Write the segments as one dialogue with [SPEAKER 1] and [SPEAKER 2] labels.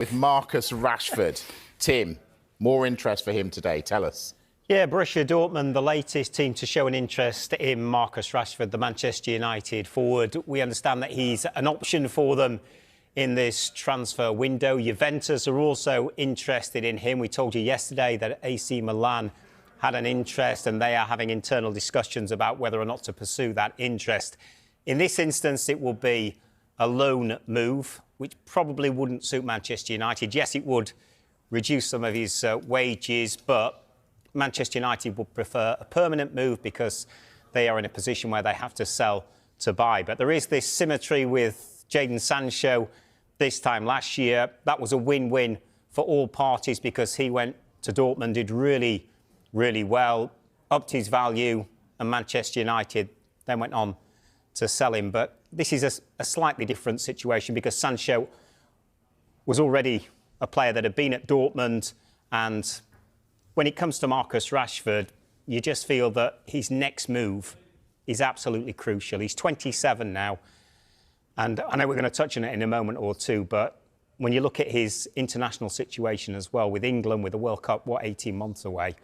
[SPEAKER 1] With Marcus Rashford. Tim, more interest for him today. Tell us.
[SPEAKER 2] Yeah, Borussia Dortmund, the latest team to show an interest in Marcus Rashford, the Manchester United forward. We understand that he's an option for them in this transfer window. Juventus are also interested in him. We told you yesterday that AC Milan had an interest and they are having internal discussions about whether or not to pursue that interest. In this instance, it will be a loan move, which probably wouldn't suit Manchester United. Yes, it would reduce some of his wages, but Manchester United would prefer a permanent move because they are in a position where they have to sell to buy. But there is this symmetry with Jadon Sancho this time last year. That was a win-win for all parties because he went to Dortmund, did really, really well, upped his value, and Manchester United then went on to sell him. But this is a slightly different situation because Sancho was already a player that had been at Dortmund, and when it comes to Marcus Rashford, you just feel that his next move is absolutely crucial. He's 27 now, and I know we're going to touch on it in a moment or two, but when you look at his international situation as well, with England, with the World Cup, 18 months away,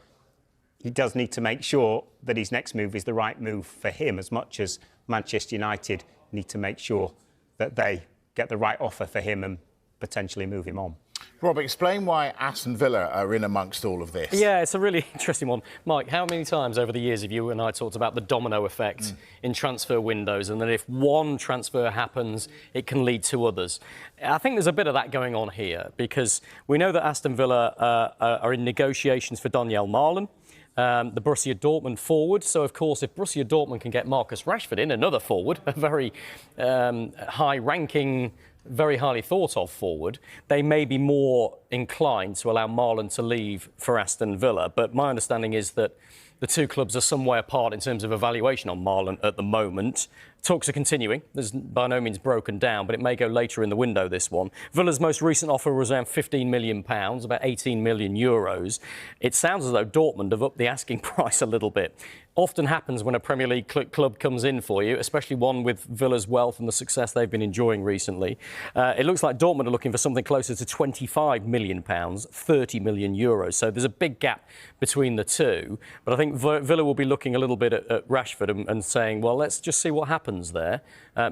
[SPEAKER 2] he does need to make sure that his next move is the right move for him, as much as Manchester United need to make sure that they get the right offer for him and potentially move him on.
[SPEAKER 1] Rob, explain why Aston Villa are in amongst all of this.
[SPEAKER 3] Yeah, it's a really interesting one. Mike, how many times over the years have you and I talked about the domino effect in transfer windows, and that if one transfer happens, it can lead to others? I think there's a bit of that going on here, because we know that Aston Villa are in negotiations for Donyell Malen, the Borussia Dortmund forward. So, of course, if Borussia Dortmund can get Marcus Rashford in, another forward, a very high-ranking, very highly thought of forward, they may be more inclined to allow Malen to leave for Aston Villa. But my understanding is that the two clubs are some way apart in terms of evaluation on Malen at the moment. Talks are continuing. There's by no means broken down, but it may go later in the window, this one. Villa's most recent offer was around £15 million, about 18 million euros. It sounds as though Dortmund have upped the asking price a little bit. Often happens when a Premier League club comes in for you, especially one with Villa's wealth and the success they've been enjoying recently. It looks like Dortmund are looking for something closer to £25 million, 30 million euros. So there's a big gap between the two. But I think Villa will be looking a little bit at Rashford and saying, well, let's just see what happens there,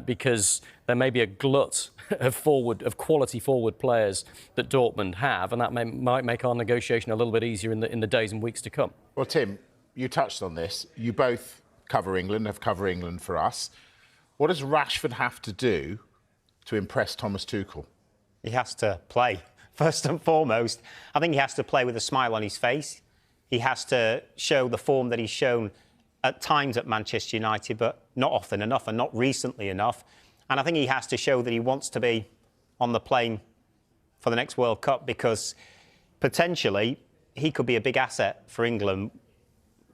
[SPEAKER 3] because there may be a glut of quality forward players that Dortmund have, and that might make our negotiation a little bit easier in the days and weeks to come.
[SPEAKER 1] Well, Tim, you touched on this. You both cover England, have covered England for us. What does Rashford have to do to impress Thomas Tuchel?
[SPEAKER 2] He has to play. First and foremost, I think he has to play with a smile on his face. He has to show the form that he's shown at times at Manchester United, but not often enough and not recently enough. And I think he has to show that he wants to be on the plane for the next World Cup, because potentially he could be a big asset for England.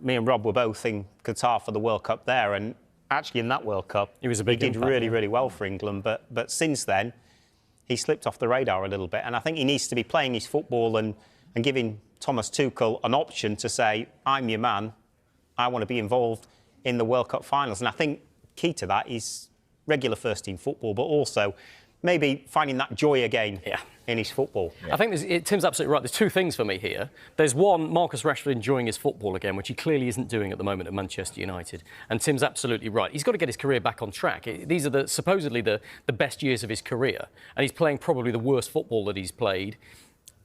[SPEAKER 2] Me and Rob were both in Qatar for the World Cup there, and actually in that World Cup he did really well for England, but since then he slipped off the radar a little bit. And I think he needs to be playing his football and giving Thomas Tuchel an option to say, I'm your man, I want to be involved in the World Cup finals. And I think key to that is regular first-team football, but also maybe finding that joy again in his football.
[SPEAKER 3] I think Tim's absolutely right. There's two things for me here. There's one, Marcus Rashford enjoying his football again, which he clearly isn't doing at the moment at Manchester United. And Tim's absolutely right. He's got to get his career back on track. These are supposedly the best years of his career, and he's playing probably the worst football that he's played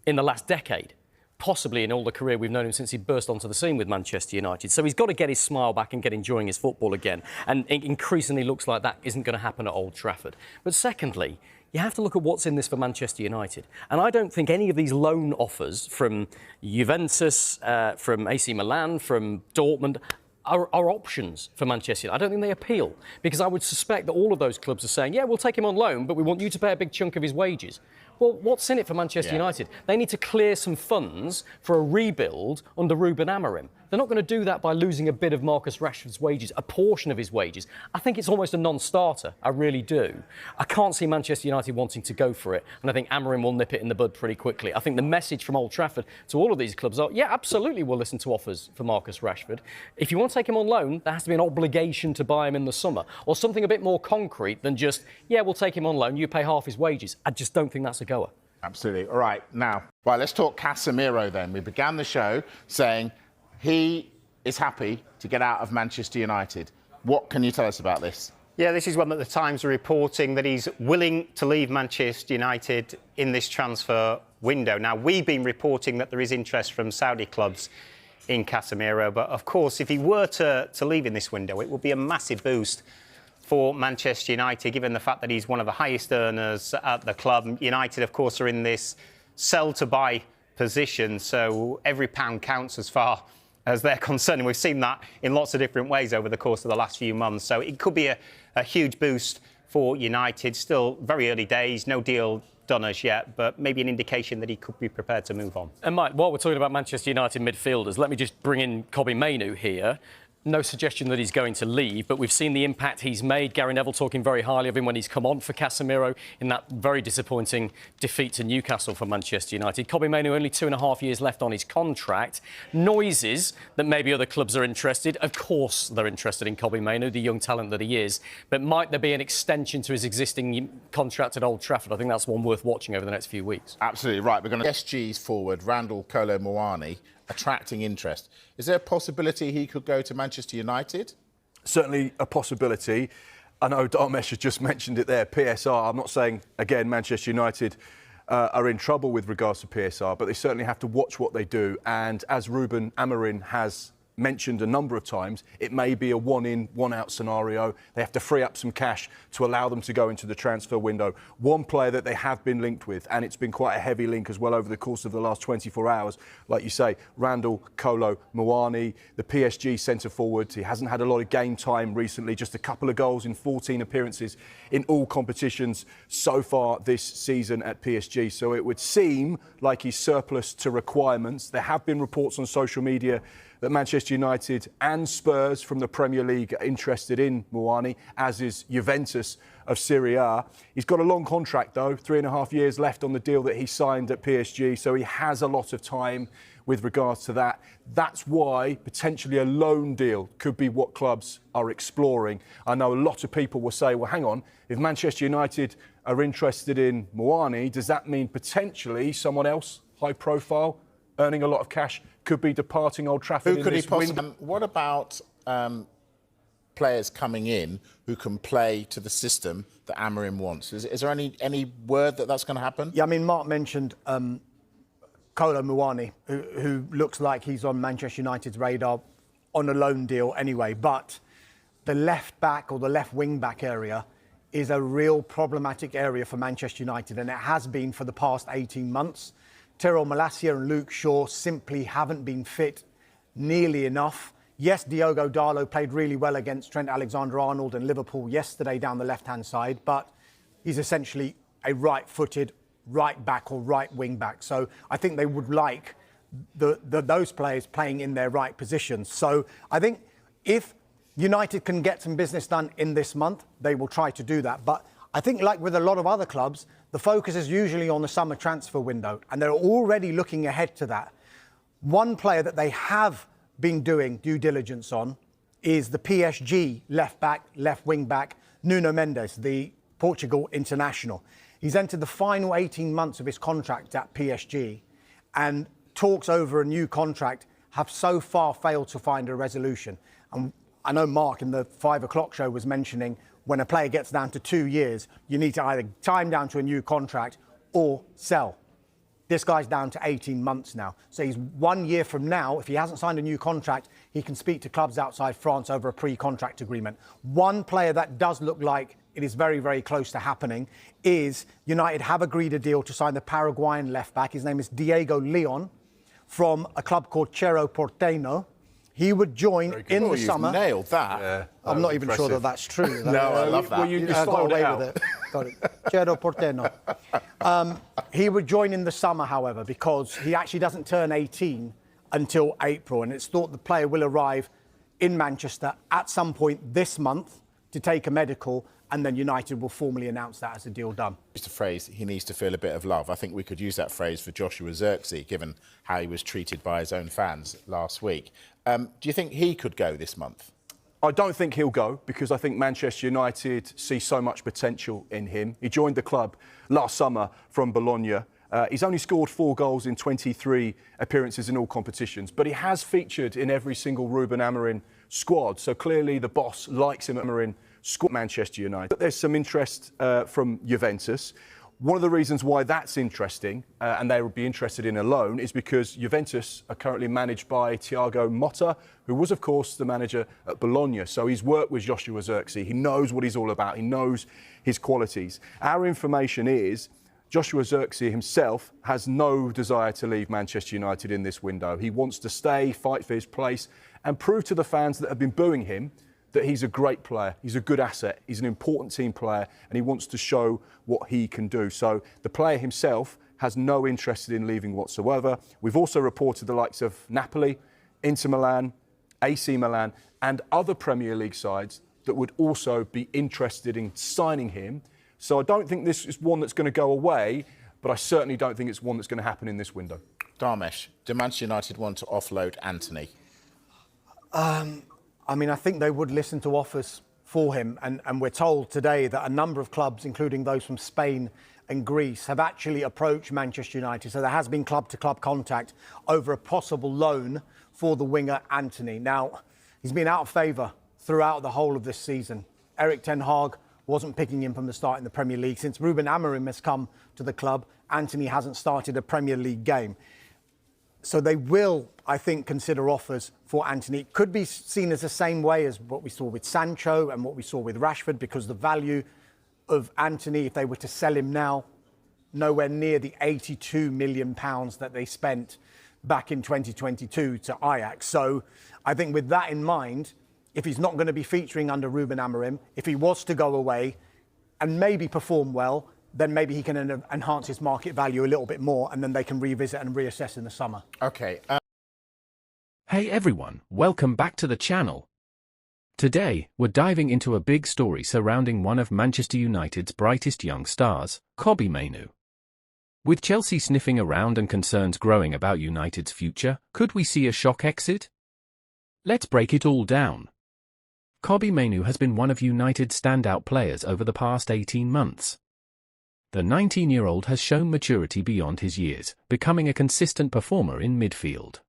[SPEAKER 3] in the last decade. Possibly in all the career we've known him since he burst onto the scene with Manchester United. So he's got to get his smile back and get enjoying his football again. And it increasingly looks like that isn't going to happen at Old Trafford. But secondly, you have to look at what's in this for Manchester United. And I don't think any of these loan offers from Juventus, from AC Milan, from Dortmund are options for Manchester United. I don't think they appeal, because I would suspect that all of those clubs are saying, yeah, we'll take him on loan, but we want you to pay a big chunk of his wages. Well, what's in it for Manchester United? They need to clear some funds for a rebuild under Ruben Amorim. They're not going to do that by losing a bit of Marcus Rashford's wages, a portion of his wages. I think it's almost a non-starter. I really do. I can't see Manchester United wanting to go for it, and I think Amorim will nip it in the bud pretty quickly. I think the message from Old Trafford to all of these clubs are, yeah, absolutely, we'll listen to offers for Marcus Rashford. If you want to take him on loan, there has to be an obligation to buy him in the summer, or something a bit more concrete than just, yeah, we'll take him on loan, you pay half his wages. I just don't think that's a goer.
[SPEAKER 1] Absolutely. All right, now, let's talk Casemiro then. We began the show saying he is happy to get out of Manchester United. What can you tell us about this?
[SPEAKER 2] Yeah, this is one that the Times are reporting that he's willing to leave Manchester United in this transfer window. Now, we've been reporting that there is interest from Saudi clubs in Casemiro, but of course, if he were to leave in this window, it would be a massive boost for Manchester United, given the fact that he's one of the highest earners at the club. United, of course, are in this sell-to-buy position, so every pound counts as far as they're concerned. And we've seen that in lots of different ways over the course of the last few months. So it could be a huge boost for United. Still very early days, no deal done as yet, but maybe an indication that he could be prepared to move on.
[SPEAKER 3] And Mike, while we're talking about Manchester United midfielders, let me just bring in Mainoo here. No suggestion that he's going to leave, but we've seen the impact he's made. Gary Neville talking very highly of him when he's come on for Casemiro in that very disappointing defeat to Newcastle for Manchester United. Mainoo only 2.5 years left on his contract. Noises that maybe other clubs are interested. Of course they're interested in Mainoo, the young talent that he is. But might there be an extension to his existing contract at Old Trafford? I think that's one worth watching over the next few weeks.
[SPEAKER 1] Absolutely right. We're going to SG's forward, Randall Kolo Muani, attracting interest. Is there a possibility he could go to Manchester United?
[SPEAKER 4] Certainly a possibility. I know Dharmesh has just mentioned it there, PSR. I'm not saying, again, Manchester United are in trouble with regards to PSR, but they certainly have to watch what they do. And as Ruben Amorim has mentioned a number of times, it may be a one-in, one-out scenario. They have to free up some cash to allow them to go into the transfer window. One player that they have been linked with, and it's been quite a heavy link as well over the course of the last 24 hours, like you say, Randall Kolo Muani, the PSG centre-forward. He hasn't had a lot of game time recently, just a couple of goals in 14 appearances in all competitions so far this season at PSG. So it would seem like he's surplus to requirements. There have been reports on social media that Manchester United and Spurs from the Premier League are interested in Muani, as is Juventus of Serie A. He's got a long contract, though, 3.5 years left on the deal that he signed at PSG, so he has a lot of time with regards to that. That's why potentially a loan deal could be what clubs are exploring. I know a lot of people will say, well, hang on, if Manchester United are interested in Muani, does that mean potentially someone else, high profile, earning a lot of cash, could be departing Old Trafford?
[SPEAKER 1] Who could he possibly? What about players coming in who can play to the system that Amorim wants? Is there any word that that's going to happen?
[SPEAKER 5] Yeah, I mean, Mark mentioned Kolo Muani, who looks like he's on Manchester United's radar on a loan deal anyway. But the left back or the left wing back area is a real problematic area for Manchester United, and it has been for the past 18 months. Tyrell Malacia and Luke Shaw simply haven't been fit nearly enough. Yes, Diogo Dalot played really well against Trent Alexander-Arnold and Liverpool yesterday down the left-hand side, but he's essentially a right-footed right back or right wing back. So I think they would like those players playing in their right positions. So I think if United can get some business done in this month, they will try to do that. But I think, like with a lot of other clubs, the focus is usually on the summer transfer window, and they're already looking ahead to that. One player that they have been doing due diligence on is the PSG left back, left wing back, Nuno Mendes, the Portugal international. He's entered the final 18 months of his contract at PSG, and talks over a new contract have so far failed to find a resolution. And I know Mark in the 5 o'clock show was mentioning when a player gets down to 2 years, you need to either tie him down to a new contract or sell. This guy's down to 18 months now. So he's 1 year from now, if he hasn't signed a new contract, he can speak to clubs outside France over a pre-contract agreement. One player that does look like it is very, very close to happening is United have agreed a deal to sign the Paraguayan left-back. His name is Diego Leon from a club called Cerro Porteño. He would join in the summer.
[SPEAKER 1] Nailed that.
[SPEAKER 5] Yeah, I'm not even sure that that's true.
[SPEAKER 1] No, I love that.
[SPEAKER 4] Well, you
[SPEAKER 5] got
[SPEAKER 4] styled
[SPEAKER 5] away
[SPEAKER 4] it out.
[SPEAKER 5] with it. Got it. Cerro Porteño. He would join in the summer, however, because he actually doesn't turn 18 until April, and it's thought the player will arrive in Manchester at some point this month to take a medical, and then United will formally announce that as a deal done.
[SPEAKER 1] Just a phrase, he needs to feel a bit of love. I think we could use that phrase for Joshua Zirkzee, given how he was treated by his own fans last week. Do you think he could go this month?
[SPEAKER 4] I don't think he'll go, because I think Manchester United see so much potential in him. He joined the club last summer from Bologna. He's only scored 4 goals in 23 appearances in all competitions, but he has featured in every single Ruben Amorim squad. So clearly the boss likes him at Amorim squad Manchester United. But there's some interest from Juventus. One of the reasons why that's interesting, and they would be interested in a loan, is because Juventus are currently managed by Thiago Motta, who was, of course, the manager at Bologna. So he's worked with Joshua Zirkzee. He knows what he's all about. He knows his qualities. Our information is Joshua Zirkzee himself has no desire to leave Manchester United in this window. He wants to stay, fight for his place, and prove to the fans that have been booing him that he's a great player, he's a good asset, he's an important team player, and he wants to show what he can do. So the player himself has no interest in leaving whatsoever. We've also reported the likes of Napoli, Inter Milan, AC Milan, and other Premier League sides that would also be interested in signing him. So I don't think this is one that's going to go away, but I certainly don't think it's one that's going to happen in this window.
[SPEAKER 1] Dharmesh, do Manchester United want to offload Antony?
[SPEAKER 5] I mean, I think they would listen to offers for him. And we're told today that a number of clubs, including those from Spain and Greece, have actually approached Manchester United. So there has been club-to-club contact over a possible loan for the winger Antony. Now, he's been out of favour throughout the whole of this season. Erik ten Hag wasn't picking him from the start in the Premier League. Since Ruben Amorim has come to the club, Antony hasn't started a Premier League game. So they will, I think, consider offers for Antony. It could be seen as the same way as what we saw with Sancho and what we saw with Rashford, because the value of Antony, if they were to sell him now, nowhere near the £82 million that they spent back in 2022 to Ajax. So I think with that in mind, if he's not going to be featuring under Ruben Amorim, if he was to go away and maybe perform well, then maybe he can enhance his market value a little bit more, and then they can revisit and reassess in the summer.
[SPEAKER 1] Okay.
[SPEAKER 6] Hey everyone, welcome back to the channel. Today, we're diving into a big story surrounding one of Manchester United's brightest young stars, Kobbie Mainoo. With Chelsea sniffing around and concerns growing about United's future, could we see a shock exit? Let's break it all down. Kobbie Mainoo has been one of United's standout players over the past 18 months. The 19-year-old has shown maturity beyond his years, becoming a consistent performer in midfield.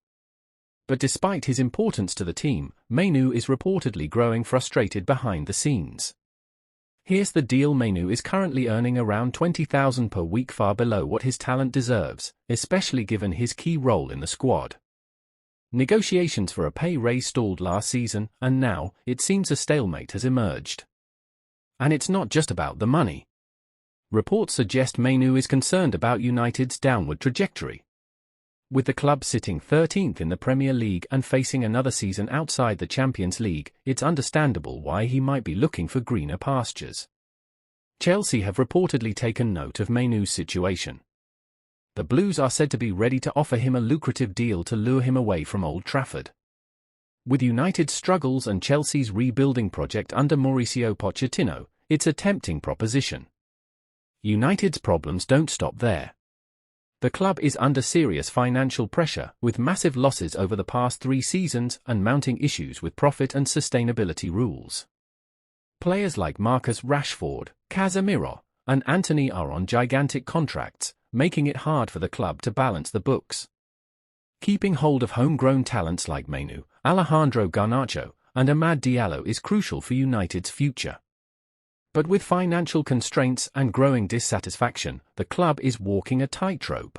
[SPEAKER 6] But despite his importance to the team, Mainoo is reportedly growing frustrated behind the scenes. Here's the deal: Mainoo is currently earning around £20,000 per week, far below what his talent deserves, especially given his key role in the squad. Negotiations for a pay raise stalled last season, and now, it seems a stalemate has emerged. And it's not just about the money. Reports suggest Mainoo is concerned about United's downward trajectory. With the club sitting 13th in the Premier League and facing another season outside the Champions League, it's understandable why he might be looking for greener pastures. Chelsea have reportedly taken note of Mainoo's situation. The Blues are said to be ready to offer him a lucrative deal to lure him away from Old Trafford. With United's struggles and Chelsea's rebuilding project under Mauricio Pochettino, it's a tempting proposition. United's problems don't stop there. The club is under serious financial pressure, with massive losses over the past 3 seasons and mounting issues with profit and sustainability rules. Players like Marcus Rashford, Casemiro, and Antony are on gigantic contracts, making it hard for the club to balance the books. Keeping hold of homegrown talents like Mainoo, Alejandro Garnacho, and Amad Diallo is crucial for United's future. But with financial constraints and growing dissatisfaction, the club is walking a tightrope.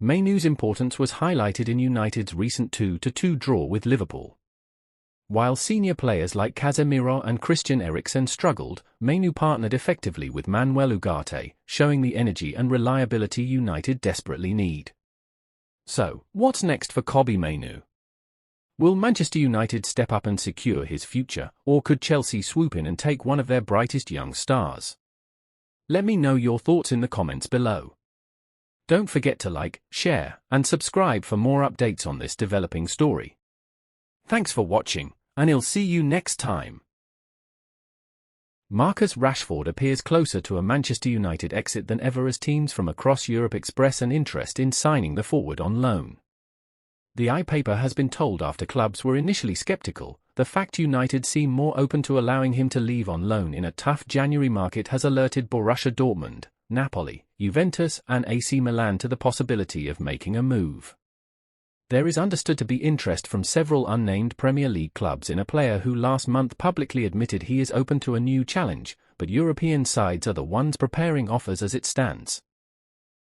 [SPEAKER 6] Mainoo's importance was highlighted in United's recent 2-2 draw with Liverpool. While senior players like Casemiro and Christian Eriksen struggled, Mainoo partnered effectively with Manuel Ugarte, showing the energy and reliability United desperately need. So, what's next for Kobbie Mainoo? Will Manchester United step up and secure his future, or could Chelsea swoop in and take one of their brightest young stars? Let me know your thoughts in the comments below. Don't forget to like, share, and subscribe for more updates on this developing story. Thanks for watching, and I'll see you next time. Marcus Rashford appears closer to a Manchester United exit than ever as teams from across Europe express an interest in signing the forward on loan. The iPaper has been told after clubs were initially sceptical, the fact United seem more open to allowing him to leave on loan in a tough January market has alerted Borussia Dortmund, Napoli, Juventus and AC Milan to the possibility of making a move. There is understood to be interest from several unnamed Premier League clubs in a player who last month publicly admitted he is open to a new challenge, but European sides are the ones preparing offers as it stands.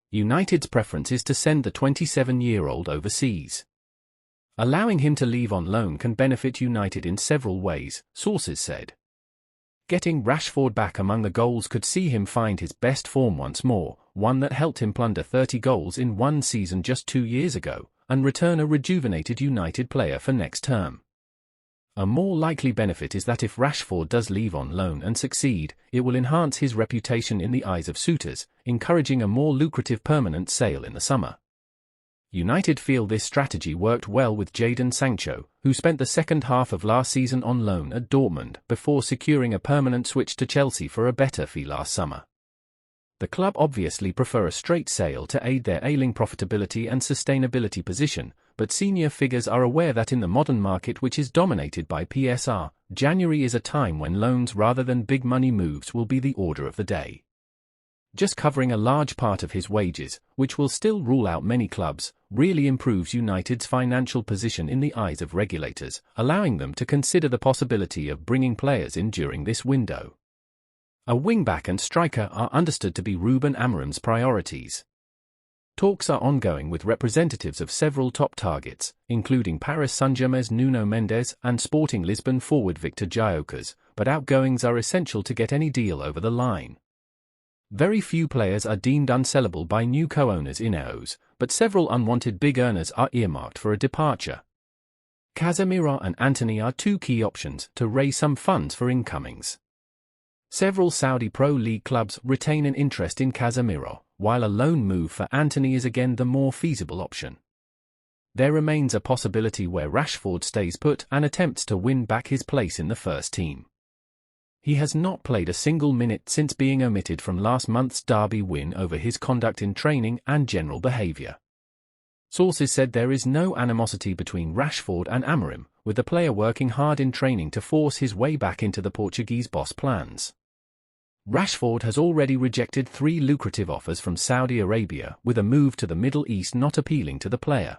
[SPEAKER 6] United's preference is to send the 27-year-old overseas. Allowing him to leave on loan can benefit United in several ways, sources said. Getting Rashford back among the goals could see him find his best form once more, one that helped him plunder 30 goals in one season just 2 years ago, and return a rejuvenated United player for next term. A more likely benefit is that if Rashford does leave on loan and succeed, it will enhance his reputation in the eyes of suitors, encouraging a more lucrative permanent sale in the summer. United feel this strategy worked well with Jadon Sancho, who spent the second half of last season on loan at Dortmund before securing a permanent switch to Chelsea for a better fee last summer. The club obviously prefer a straight sale to aid their ailing profitability and sustainability position, but senior figures are aware that in the modern market, which is dominated by PSR, January is a time when loans rather than big money moves will be the order of the day. Just covering a large part of his wages, which will still rule out many clubs, really improves United's financial position in the eyes of regulators, allowing them to consider the possibility of bringing players in during this window. A wing-back and striker are understood to be Ruben Amorim's priorities. Talks are ongoing with representatives of several top targets, including Paris Saint-Germain's Nuno Mendes and Sporting Lisbon forward Victor Gyökeres, but outgoings are essential to get any deal over the line. Very few players are deemed unsellable by new co-owners Ineos, but several unwanted big earners are earmarked for a departure. Casemiro and Antony are two key options to raise some funds for incomings. Several Saudi Pro League clubs retain an interest in Casemiro, while a loan move for Antony is again the more feasible option. There remains a possibility where Rashford stays put and attempts to win back his place in the first team. He has not played a single minute since being omitted from last month's derby win over his conduct in training and general behaviour. Sources said there is no animosity between Rashford and Amorim, with the player working hard in training to force his way back into the Portuguese boss' plans. Rashford has already rejected 3 lucrative offers from Saudi Arabia, with a move to the Middle East not appealing to the player.